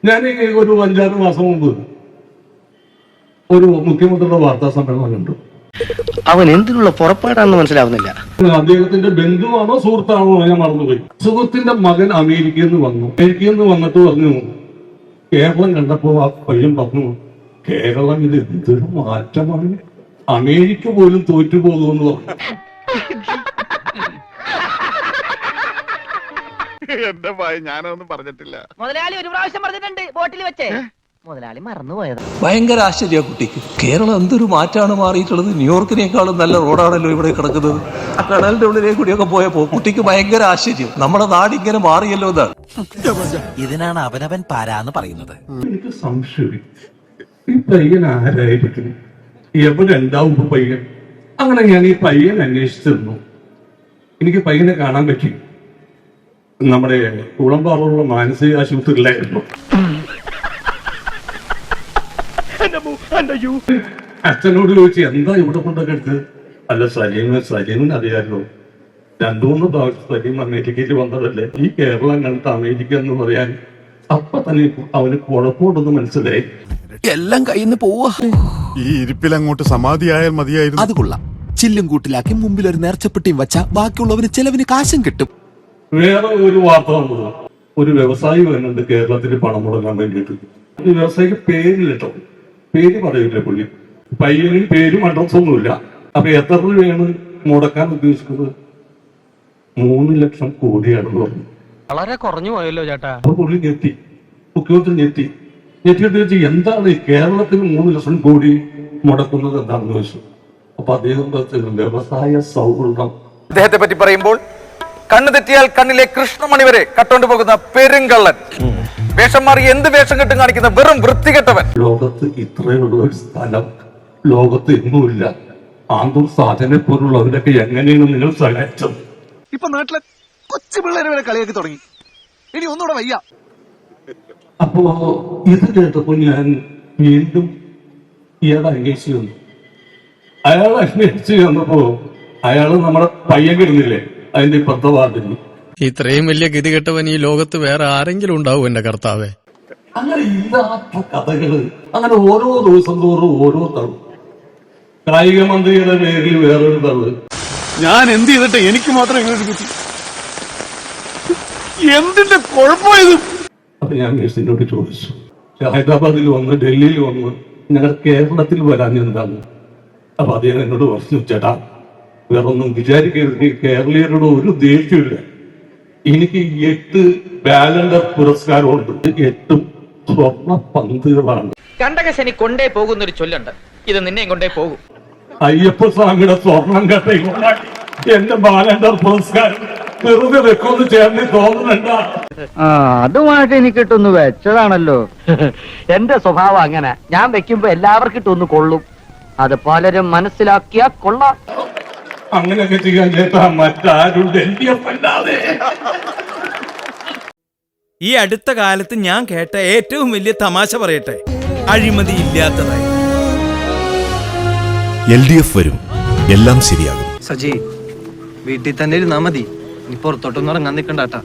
ഞാൻ ഒരു 5-6 മാസം മുമ്പ് ഒരു മുഖ്യമന്ത്രിയുടെ വാർത്താ സമ്മേളനം കണ്ടു. അവൻ എന്തിനുള്ള പുറപ്പാടാണെന്ന് മനസ്സിലാവുന്നില്ല. അദ്ദേഹത്തിന്റെ ബന്ധുവാണോ സുഹൃത്താണോ ഞാൻ മറന്നുപോയി. സുഹൃത്തിന്റെ മകൻ അമേരിക്കയിൽ നിന്ന് വന്നു. അമേരിക്കയിൽ നിന്ന് വന്നിട്ട് പറഞ്ഞു, കേരളം കണ്ടപ്പോ ആ പയ്യൻ പറഞ്ഞു, കേരളം ഇത് എന്തൊരു മാറ്റമാണ്, അമേരിക്ക പോലും തോറ്റുപോകുമെന്ന് പറഞ്ഞു. എന്റെ ഭയ ഞാനൊന്നും പറഞ്ഞിട്ടില്ല. മുതലാളി ഒരു പ്രാവശ്യം പറഞ്ഞിട്ടുണ്ട് ബോട്ടിൽ വെച്ചേ. മുതലാളി മറന്നുപോയത്. ഭയങ്കര ആശ്ചര്യ കുട്ടിക്ക്. കേരളം എന്തൊരു മാറ്റാണ് മാറിയിട്ടുള്ളത്. ന്യൂയോർക്കിനേക്കാളും നല്ല റോഡാണല്ലോ ഇവിടെ കിടക്കുന്നത്. ആ കടലിന്റെ ഉള്ളിലേക്ക് കൂടിയൊക്കെ പോയപ്പോ കുട്ടിക്ക് ഭയങ്കര ആശ്ചര്യം. നമ്മുടെ നാട് ഇങ്ങനെ മാറിയല്ലോ എന്നാണ്. ഇതിനാണ് അവനവൻ പാരാന്ന് പറയുന്നത്. എനിക്ക് സംശയം, ഈ പയ്യൻ ആരായിരിക്കും, എവിടെ ഉണ്ടാവും പയ്യൻ? അങ്ങനെ ഞാൻ ഈ പയ്യൻ അന്വേഷിച്ചിരുന്നു. എനിക്ക് പയ്യനെ കാണാൻ പറ്റി. നമ്മുടെ കുളമ്പാറുള്ള മാനസിക ആശുപത്രിയിലായിരുന്നു. അച്ഛനോട് ചോദിച്ചു, എന്താ ഇവിടെ കൊണ്ടൊക്കെ എടുത്ത്? അല്ല സലീമിന് അറിയാമല്ലോ, 2-3 പ്രാവശ്യം സലീം അമേരിക്കയിൽ വന്നതല്ലേ, ഈ കേരളം കണ്ടിട്ട് അമേരിക്ക എന്ന് പറയാൻ അപ്പൊ തന്നെ അവന് കുഴപ്പമുണ്ടെന്ന് മനസ്സിലായി. എല്ലാം കയ്യിൽ നിന്ന് പോവാ. ഈ ഇരിപ്പിൽ അങ്ങോട്ട് സമാധിയായാൽ മതിയായിരുന്നു. അത് കൊള്ളാം. ചില്ലും കൂട്ടിലാക്കി മുമ്പിൽ ഒരു നേർച്ചപ്പെട്ടിയും വെച്ചാ ബാക്കിയുള്ളവന് ചെലവിന് കാശും കിട്ടും. വേറെ ഒരു വാർത്ത വന്നത്, ഒരു വ്യവസായി വരുന്നുണ്ട് കേരളത്തിൽ പണം മുടങ്ങാൻ വേണ്ടിയിട്ട്. ഈ വ്യവസായിക്ക് പേരില്ലട്ടോ, പേര് പറയില്ല പുള്ളി. പയ്യനും പേരും അഡ്രസ്സൊന്നുമില്ല. അപ്പൊ എത്ര രൂപയാണ് മുടക്കാൻ ഉദ്ദേശിക്കുന്നത്? 3 ലക്ഷം കോടിയാണെന്ന് പറഞ്ഞു. വളരെ കുറഞ്ഞു പോയല്ലോ ചേട്ടാ. അപ്പൊ പുള്ളി ഞെട്ടി, മുഖ്യമന്ത്രി ഞെട്ടിയിട്ട് ചോദിച്ചു, എന്താണ് കേരളത്തിന് 3 ലക്ഷം കോടി മുടക്കുന്നത് എന്താണെന്ന് ചോദിച്ചു. അപ്പൊ അദ്ദേഹം വ്യവസായ സൗഹൃദം. അദ്ദേഹത്തെ പറ്റി പറയുമ്പോൾ കണ്ണു തെറ്റിയാൽ കണ്ണിലെ കൃഷ്ണമണി വരെ കട്ടോണ്ട് പോകുന്ന പെരുങ്കള്ളൻ, വേഷം മാറി എന്ത് വേഷം കെട്ടും കാണിക്കുന്ന വെറും വൃത്തികെട്ടവൻ. ലോകത്ത് ഇത്രയുള്ള ഒരു സ്ഥലം ലോകത്ത് എങ്ങുമില്ല. ആന്തൂർ സാധനെ പോലുള്ളവരൊക്കെ എങ്ങനെയാണ് നിങ്ങൾ സഹായിച്ചത്? ഇപ്പൊ നാട്ടിലെ കൊച്ചു പിള്ളേരെ വരെ കളിയാക്കി തുടങ്ങി. ഇനി ഒന്നുകൂടെ വയ്യ. അപ്പോ ഇത് കേട്ടപ്പോ ഞാൻ വീണ്ടും ഇയാളെ അന്വേഷിച്ചു വന്നു. അയാളെ അന്വേഷിച്ചു വന്നപ്പോ അയാള് നമ്മുടെ പയ്യൻ കിടന്നില്ലേ, അതിന്റെ 10 വാർഡിൽ. ഇത്രയും വലിയ ഗതികെട്ടവൻ ഈ ലോകത്ത് വേറെ ആരെങ്കിലും ഉണ്ടാവും എന്റെ കർത്താവേ? അങ്ങനെ ഇല്ലാത്ത കഥകള്, അങ്ങനെ ഓരോ ദിവസം തോറും ഓരോ തള്ളു. കായിക മന്ത്രിയുടെ പേരിൽ വേറൊരു തള്ളു. ഞാൻ എന്ത് ചെയ്തിട്ട് എനിക്ക് മാത്രം ഇങ്ങനെ കിട്ടി? എന്തിന്റെ കുഴപ്പമായത്? അപ്പൊ ഞാൻ മേഴ്സിനോട് ചോദിച്ചു, ഹൈദരാബാദിൽ വന്ന് ഡൽഹിയിൽ വന്ന് ഞങ്ങൾ കേരളത്തിൽ വരാൻ എന്താണ്? അപ്പൊ അദ്ദേഹം എന്നോട് പറഞ്ഞു, ചേട്ടാ വേറൊന്നും വിചാരിക്കരുത്, കേരളീയരോട് ഒരു ദേഷ്യമില്ല. എനിക്ക് 8 ബാലൻഡർ പുരസ്കാരമുണ്ട്, 8 സ്വർണ്ണ പന്തുകളാണ്. കണ്ടകശനി കൊണ്ടേ പോകുന്നൊരു ചൊല്ലുണ്ട്, ഇത് നിന്നെയും കൊണ്ടേ പോകും. അയ്യപ്പ സ്വാമിയുടെ സ്വർണം കെട്ടയുണ്ടാക്കി എന്റെ ബാലൻഡർ പുരസ്കാരം വെറുതെ വെക്കൊന്ന് ചേർന്ന് തോന്നുന്നുണ്ട. അതുമായിട്ട് എനിക്ക് ഇട്ടൊന്ന് വെച്ചതാണല്ലോ. എന്റെ സ്വഭാവം അങ്ങനെ, ഞാൻ വെക്കുമ്പോ എല്ലാവർക്കും ഇട്ടൊന്ന് കൊള്ളും. അത് പലരും മനസ്സിലാക്കിയാ കൊള്ളാം. അങ്ങനെയൊക്കെ ചെയ്യാൻ ചേട്ടാ മറ്റാരും അല്ലാതെ. ഈ അടുത്ത കാലത്ത് ഞാൻ കേട്ട ഏറ്റവും വലിയ തമാശ പറയട്ടെ, അഴിമതി ഇല്ലാത്തതായി. LDF വരും, എല്ലാം ശരിയാകും. സജി, വീട്ടിൽ തന്നെ ഇരുന്നാ മതി. നീ പുറത്തോട്ടൊന്നും ഇറങ്ങാൻ നിൽക്കണ്ടാട്ടാ.